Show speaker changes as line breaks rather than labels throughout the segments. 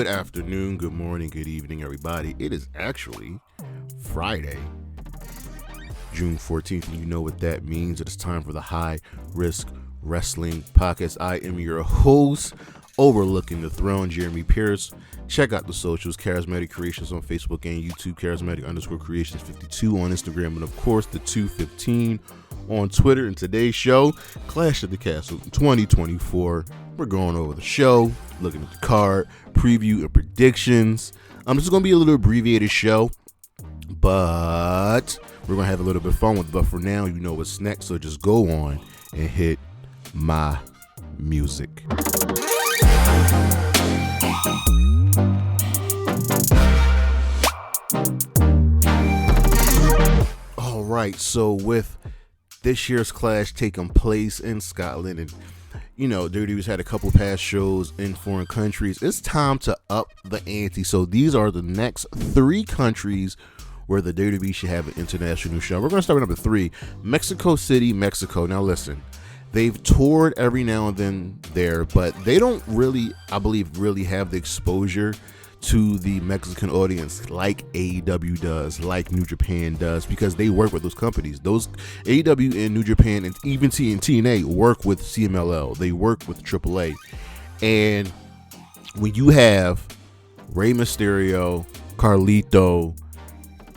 afternoon, good morning, good evening, everybody. It is actually Friday, June 14th, and you know what that means. It is time for the High Risk Wrestling Podcast. I am your host, overlooking the throne, Jeremy Pierce. Check out the socials, Charismatic Creations on Facebook and YouTube, Charismatic_Creations52 on Instagram, and of course, the 215 on Twitter. And today's show, Clash at the Castle 2024. We're going over the show, looking at the card, preview, and predictions. This is going to be a little abbreviated show, but we're going to have a little bit of fun with it. But for now, you know what's next, so just go on and hit my music. All right, so with this year's Clash taking place in Scotland, and you know, WWE's had a couple past shows in foreign countries, it's time to up the ante. So these are the next 3 countries where the WWE should have an international show. We're going to start with number 3, Mexico City, Mexico. Now listen, they've toured every now and then there, but they don't really, I believe, really have the exposure to the Mexican audience like AEW does, like New Japan does, because they work with those companies. Those AEW and New Japan and even TNA work with CMLL. They work with AAA. And when you have Rey Mysterio, Carlito,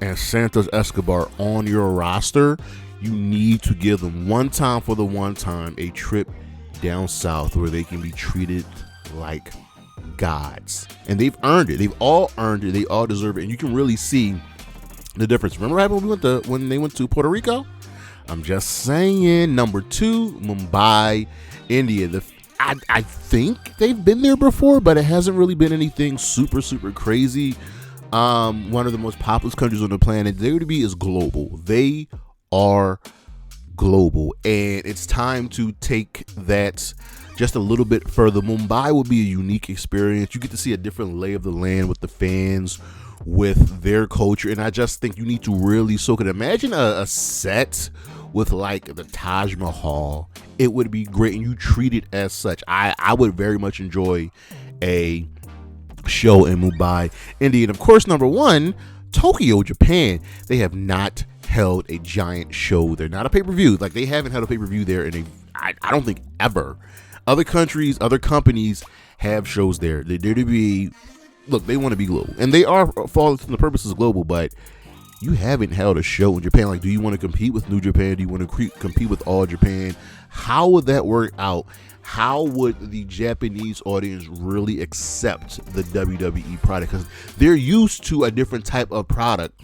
and Santos Escobar on your roster, you need to give them one time for the one time a trip down south where they can be treated like gods. And they've earned it. They've all earned it. They all deserve it. And you can really see the difference. Remember what happened when they went to Puerto Rico? I'm just saying. Number 2, Mumbai, India. I think they've been there before, but it hasn't really been anything super crazy. One of the most populous countries on the planet. WWE is global. They are global, and it's time to take that just a little bit further. Mumbai will be a unique experience. You get to see a different lay of the land with the fans, with their culture, and I just think you need to really soak it. Imagine a set with like the Taj Mahal. It would be great, and you treat it as such. I would very much enjoy a show in Mumbai, India. And of course, number 1, Tokyo, Japan. They have not held a giant show there. Not a pay-per-view. Like, they haven't held a pay-per-view there in I don't think ever. Other countries, other companies have shows there. The WWE, look, they want to be global, and they are, for all the purposes, global, but you haven't held a show in Japan. Like, do you want to compete with New Japan? Do you want to compete with All Japan? How would that work out? How would the Japanese audience really accept the WWE product? Because they're used to a different type of product,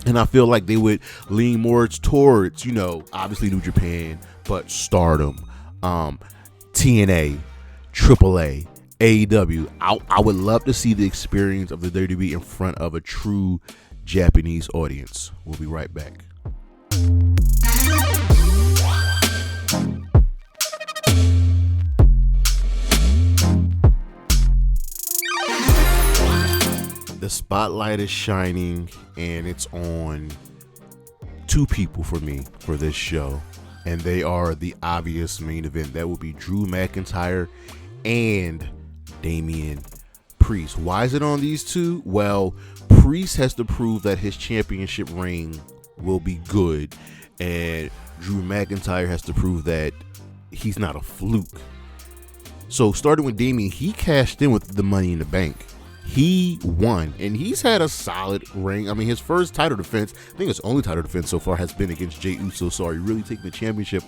and I feel like they would lean more towards, you know, obviously New Japan, but Stardom, TNA, AAA, AEW. I would love to see the experience of the WWE in front of a true Japanese audience. We'll be right back. The spotlight is shining, and it's on 2 people for me for this show, and they are the obvious main event. That will be Drew McIntyre and Damien Priest. Why is it on these 2? Well, Priest has to prove that his championship reign will be good, and Drew McIntyre has to prove that he's not a fluke. So starting with Damien, he cashed in with the Money in the Bank. He won, and he's had a solid reign. I mean, his first title defense, I think his only title defense so far, has been against Jey Uso. So are you really taking the championship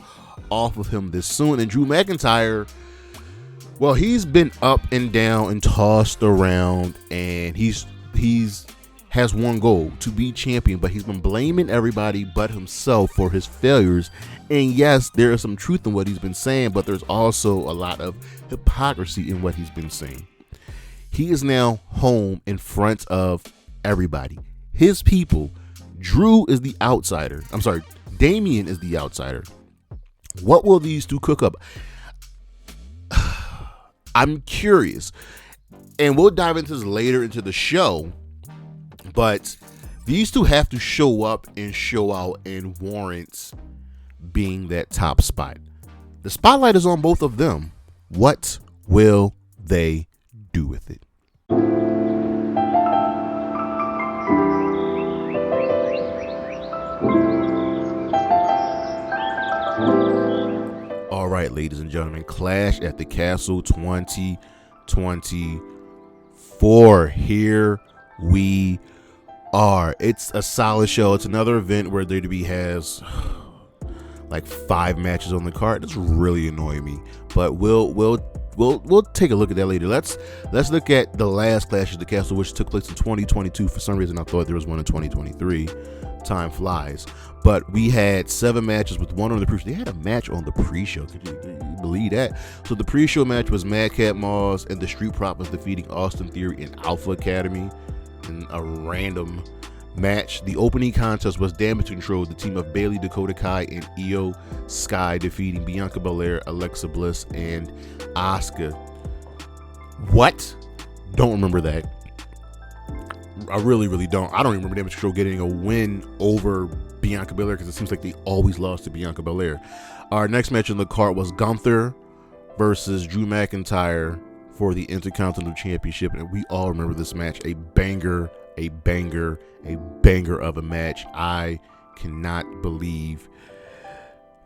off of him this soon? And Drew McIntyre, well, he's been up and down and tossed around, and he's has one goal, to be champion, but he's been blaming everybody but himself for his failures. And yes, there is some truth in what he's been saying, but there's also a lot of hypocrisy in what he's been saying. He is now home in front of everybody, his people. Drew is the outsider. I'm sorry, Damien is the outsider. What will these 2 cook up? I'm curious, and we'll dive into this later into the show, but these 2 have to show up and show out and warrant being that top spot. The spotlight is on both of them. What will they do with it? right, ladies and gentlemen, Clash at the Castle 2024. Here we are. It's a solid show. It's another event where WWE has like 5 matches on the card. That's really annoying me. But we'll take a look at that later. Let's look at the last Clash at the Castle, which took place in 2022. For some reason, I thought there was one in 2023. Time flies. But we had 7 matches with one on the pre-show. They had a match on the pre-show. Could you believe that? So the pre-show match was Madcap Moss and the Street Profits defeating Austin Theory and Alpha Academy in a random match. The opening contest was Damage Control, the team of Bayley, Dakota Kai, and Io Sky defeating Bianca Belair, Alexa Bliss, and Asuka. What? Don't remember that. I really don't. I don't even remember Damage Control getting a win over Bianca Belair because it seems like they always lost to Bianca Belair. Our next match on the card was Gunther versus Drew McIntyre for the Intercontinental Championship, and we all remember this match. A banger of a match. I cannot believe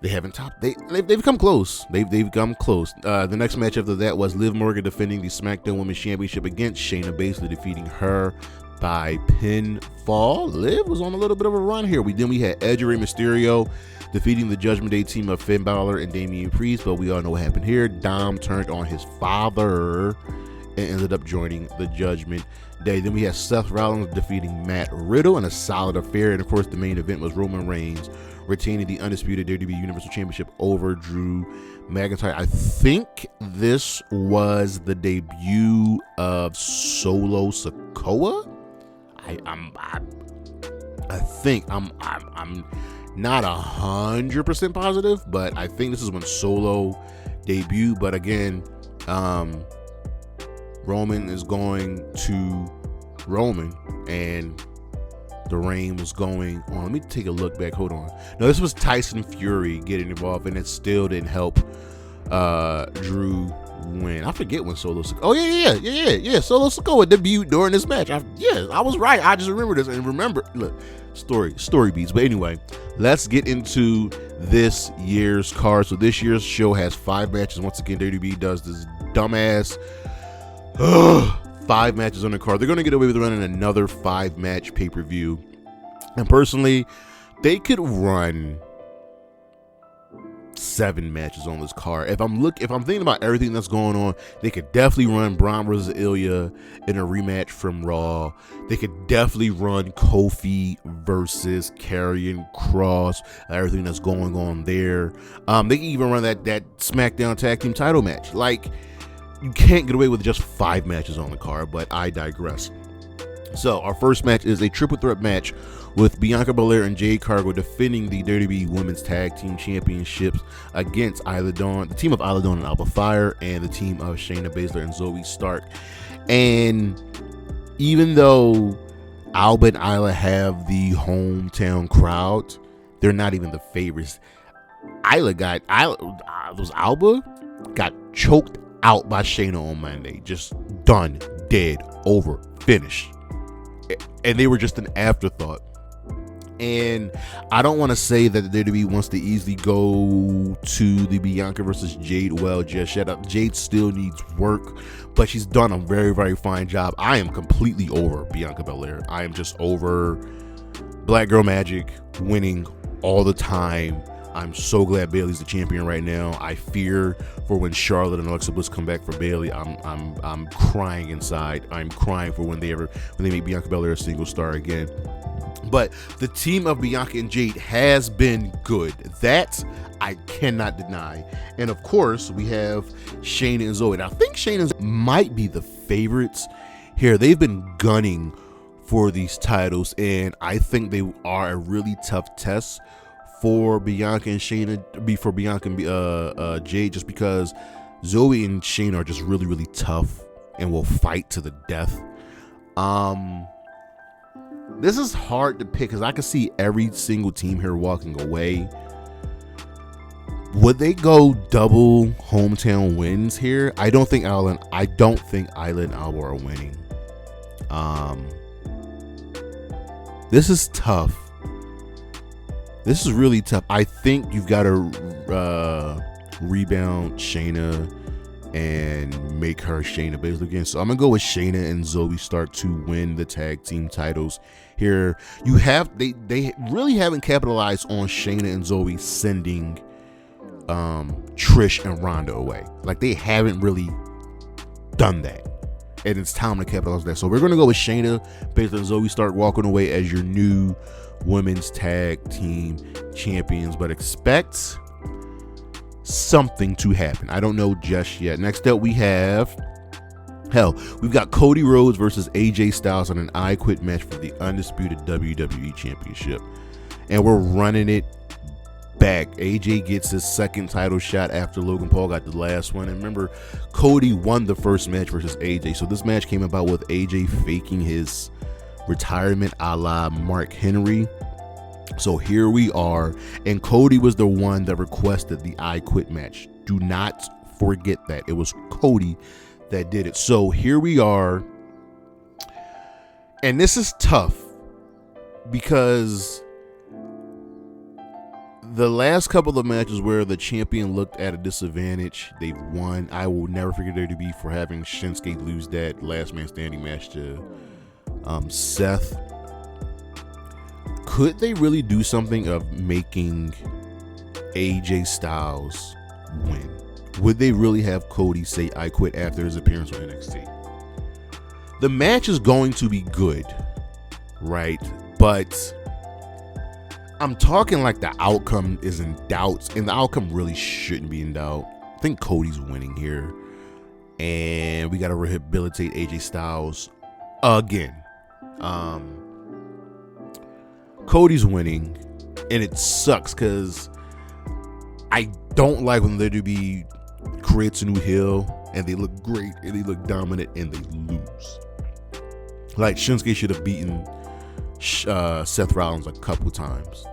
they haven't topped. They've come close. They've come close. The next match after that was Liv Morgan defending the SmackDown Women's Championship against Shayna Baszler, defeating her by pinfall. Liv was on a little bit of a run here. Then we had Edge and Rey Mysterio defeating the Judgment Day team of Finn Balor and Damien Priest, but we all know what happened here. Dom turned on his father and ended up joining the Judgment Day. Then we had Seth Rollins defeating Matt Riddle in a solid affair, and of course the main event was Roman Reigns retaining the undisputed WWE Universal Championship over Drew McIntyre. I think this was the debut of Solo Sikoa. I'm not 100% positive, but I think this is when Solo debuted. But again, Roman is going to Roman, and the reign was going on. Let me take a look back. Hold on. No, this was Tyson Fury getting involved, and it still didn't help Drew win. I forget when Solo Sikoa. Oh yeah. Solo Sikoa debuted during this match. I was right. I just remember this and remember. Look, story beats. But anyway, let's get into this year's card. So this year's show has 5 matches. Once again, WWE does this dumbass 5 matches on the card. They're going to get away with running another 5-match pay-per-view. And personally, they could run 7 matches on this card. If I'm thinking about everything that's going on, they could definitely run Braun versus Ilya in a rematch from Raw. They could definitely run Kofi versus Karrion Kross, everything that's going on there. They can even run that SmackDown Tag Team title match. Like, you can't get away with just 5 matches on the card, but I digress. So our first match is a triple threat match with Bianca Belair and Jade Cargill defending the WWE Women's Tag Team Championships against Isla Dawn, the team of Isla Dawn and Alba Fire, and the team of Shayna Baszler and Zoe Stark. And even though Alba and Isla have the hometown crowd, they're not even the favorites. Alba got choked out by Shayna on Monday. Just done, dead, over, finished. And they were just an afterthought. And I don't want to say that the WWE wants to easily go to the Bianca versus Jade well just yet. Jade still needs work, but she's done a very, very fine job. I am completely over Bianca Belair. I am just over Black Girl Magic winning all the time. I'm so glad Bayley's the champion right now. I fear for when Charlotte and Alexa Bliss come back for Bayley. I'm crying inside. I'm crying for when they make Bianca Belair a single star again. But the team of Bianca and Jade has been good. That I cannot deny. And of course, we have Shayna and Zoe. Now, I think Shayna might be the favorites here. They've been gunning for these titles, and I think they are a really tough test for Bianca and Shayna, for Bianca and Jade, just because Zoe and Shayna are just really, really tough and will fight to the death. This is hard to pick because I can see every single team here walking away. Would they go double hometown wins here? I don't think Isla and Alba are winning. This is tough. This is really tough. I think you've got to rebound Shayna and make her Shayna Baszler again. So I'm gonna go with Shayna and Zoe Stark to win the tag team titles here. They really haven't capitalized on Shayna and Zoe sending Trish and Ronda away. Like, they haven't really done that, and it's time to capitalize on that. So we're gonna go with Shayna Baszler and Zoe Stark walking away as your new women's tag team champions, but expect something to happen. I don't know just yet. Next up, we've got Cody Rhodes versus AJ Styles on an I Quit match for the undisputed WWE Championship, and we're running it back. AJ gets his second title shot after Logan Paul got the last one, and remember, Cody won the first match versus AJ, so this match came about with AJ faking his retirement a la Mark Henry. So here we are, and Cody was the one that requested the I Quit match. Do not forget that. It was Cody that did it. So here we are, and this is tough because the last couple of matches where the champion looked at a disadvantage, they won. I will never forget WWE for having Shinsuke lose that last man standing match to Seth. Could they really do something of making AJ Styles win? Would they really have Cody say I quit after his appearance on NXT? The match is going to be good, right? But I'm talking like the outcome is in doubt, and the outcome really shouldn't be in doubt. I think Cody's winning here, and we got to rehabilitate AJ Styles again. Cody's winning, and it sucks because I don't like when WWE creates a new heel and they look great and they look dominant and they lose. Like, Shinsuke should have beaten Seth Rollins a couple times,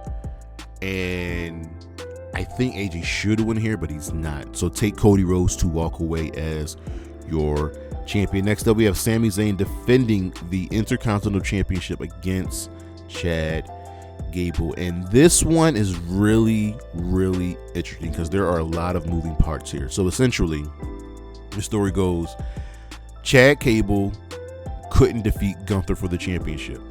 and I think AJ should win here, but he's not. So take Cody Rhodes to walk away as your champion. Next up, we have Sami Zayn defending the Intercontinental Championship against Chad Gable, and this one is really, really interesting because there are a lot of moving parts here. So essentially, the story goes, Chad Gable couldn't defeat Gunther for the championship.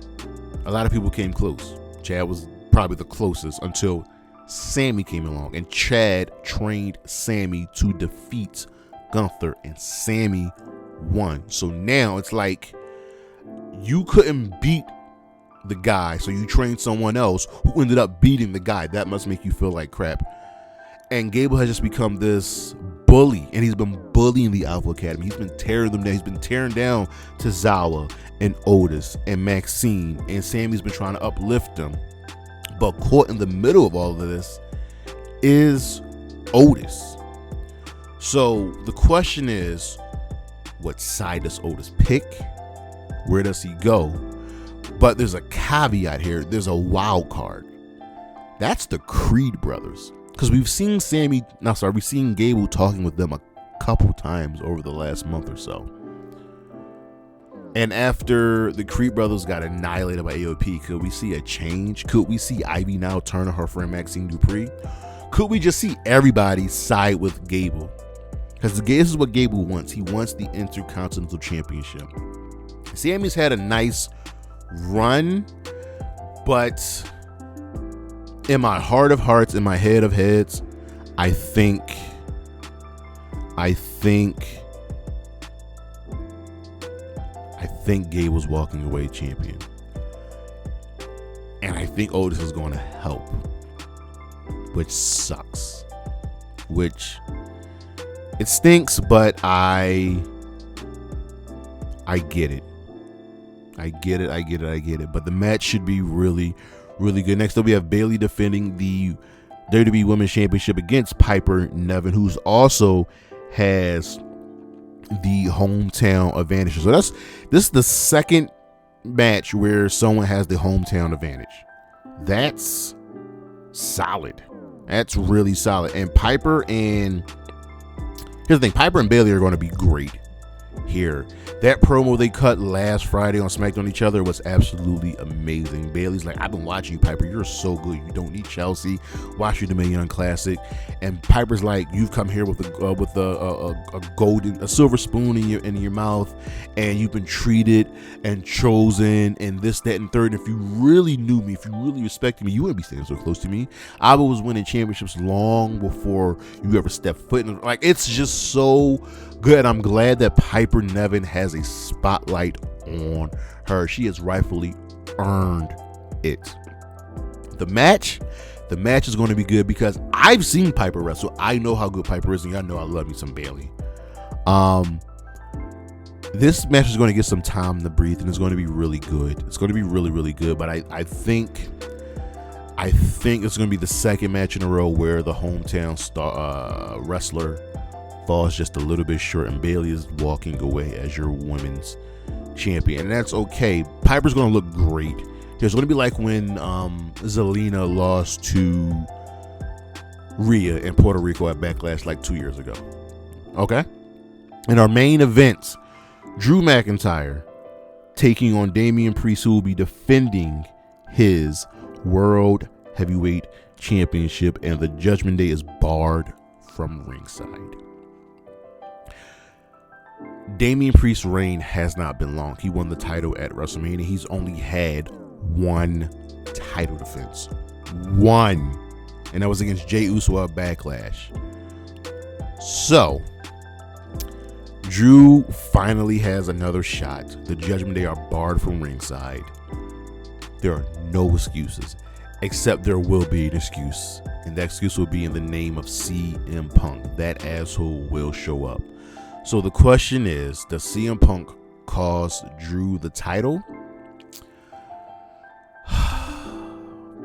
A lot of people came close. Chad was probably the closest until Sami came along, and Chad trained Sami to defeat Gunther, and Sami won. So now it's like you couldn't beat the guy, so you trained someone else who ended up beating the guy. That must make you feel like crap. And Gable has just become this bully, and he's been bullying the Alpha Academy. He's been tearing them down. He's been tearing down Tozawa and Otis and Maxine, and Sami's been trying to uplift them. But caught in the middle of all of this is Otis. So the question is, what side does Otis pick? Where does he go? But there's a caveat here. There's a wild card. That's the Creed brothers. Because we've seen we've seen Gable talking with them a couple times over the last month or so. And after the Creed brothers got annihilated by AOP, could we see a change? Could we see Ivy now turn on her friend Maxine Dupree? Could we just see everybody side with Gable? Because this is what Gable wants. He wants the Intercontinental Championship. Sami's had a nice run, but in my heart of hearts, in my head of heads, I think Gable's walking away champion, and I think Otis is going to help, which sucks, which it stinks, but I get it. I get it. But the match should be really, really good. Next up, we have Bayley defending the WWE Women's Championship against Piper Niven, who's also has the hometown advantage. So this is the second match where someone has the hometown advantage. That's solid. That's really solid. And here's the thing, Piper and Bayley are going to be great here. That promo they cut last Friday on SmackDown each other was absolutely amazing. Bayley's like, I've been watching you, Piper. You're so good. You don't need Chelsea. Watch your Dominion Classic. And Piper's like, you've come here with a silver spoon in your mouth, and you've been treated and chosen and this, that, and third. And if you really knew me, if you really respected me, you wouldn't be standing so close to me. I was winning championships long before you ever stepped foot in. Like, it's just so good. I'm glad that Piper Niven has a spotlight on her. She has rightfully earned it. The match is going to be good because I've seen Piper wrestle. I know how good Piper is, and y'all know I love me some Bayley. This match is going to get some time to breathe, and it's going to be really good. It's going to be really, really good. But I think it's going to be the second match in a row where the hometown wrestler falls just a little bit short, and Bayley is walking away as your women's champion, and that's okay. Piper's going to look great. It's going to be like when Zelina lost to Rhea in Puerto Rico at Backlash like 2 years ago. Okay? In our main event, Drew McIntyre taking on Damien Priest, who will be defending his World Heavyweight Championship, and the Judgment Day is barred from ringside. Damien Priest's reign has not been long. He won the title at WrestleMania. He's only had one title defense. One. And that was against Jey Uso at Backlash. So, Drew finally has another shot. The Judgment Day are barred from ringside. There are no excuses, except there will be an excuse. And that excuse will be in the name of CM Punk. That asshole will show up. So the question is, does CM Punk cost Drew the title?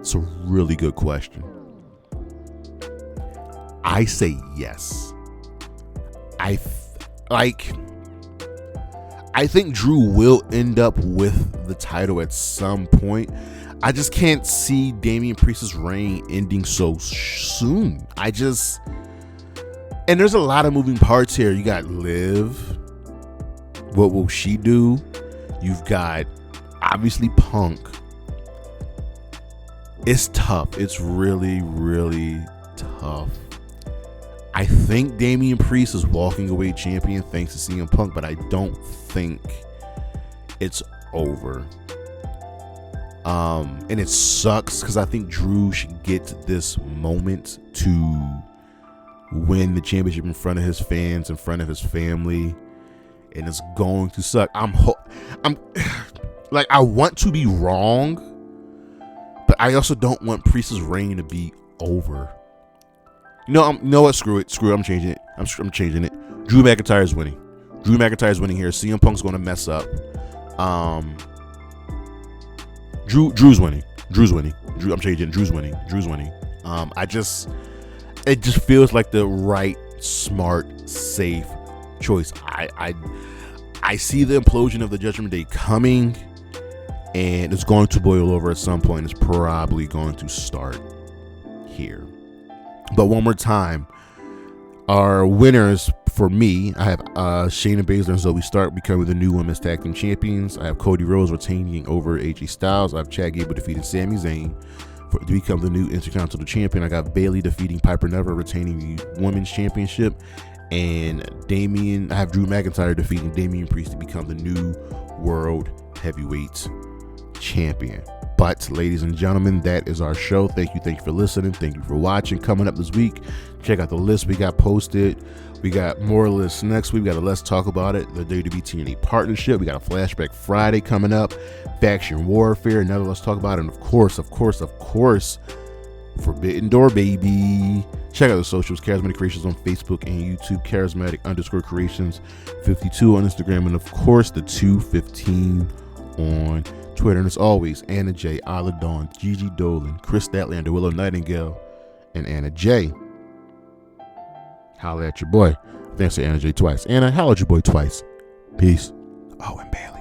It's a really good question. I say yes. I think Drew will end up with the title at some point. I just can't see Damien Priest's reign ending so soon. And there's a lot of moving parts here. You got Liv. What will she do? You've got, obviously, Punk. It's tough. It's really, really tough. I think Damien Priest is walking away champion thanks to CM Punk, but I don't think it's over. And it sucks because I think Drew should get this moment to win the championship in front of his fans, in front of his family, and it's going to suck. I'm like, I want to be wrong, but I also don't want Priest's reign to be over. You know what? Screw it. I'm changing it. I'm changing it. Drew McIntyre is winning. Drew McIntyre is winning here. CM Punk's going to mess up. Drew's winning. I'm changing. Drew's winning. It just feels like the right, smart, safe choice. I see the implosion of the Judgment Day coming, and it's going to boil over at some point. It's probably going to start here. But one more time, our winners for me, I have Shayna Baszler and Zoe Stark becoming the new Women's Tag Team Champions. I have Cody Rhodes retaining over AJ Styles. I have Chad Gable defeating Sami Zayn to become the new Intercontinental Champion. I got Bayley defeating Piper Niven, retaining the Women's Championship. And I have Drew McIntyre defeating Damien Priest to become the new World Heavyweight Champion. But, ladies and gentlemen, that is our show. Thank you for listening. Thank you for watching. Coming up this week, check out the list we got posted. We got more lists next week. We got a Let's Talk About It, the WWE TNA partnership. We got a Flashback Friday coming up, Faction Warfare, another Let's Talk About It, and of course, Forbidden Door, baby. Check out the socials, Charismatic Creations on Facebook and YouTube, Charismatic_Creations 52 on Instagram, and of course, the 215 on Twitter. And as always, Anna J, Isla Dawn, Gigi Dolan, Chris Statlander, Willow Nightingale, and Anna J. Holla at your boy. Thanks to Anna J twice. Anna, holla at your boy twice. Peace. Oh, and Bailey.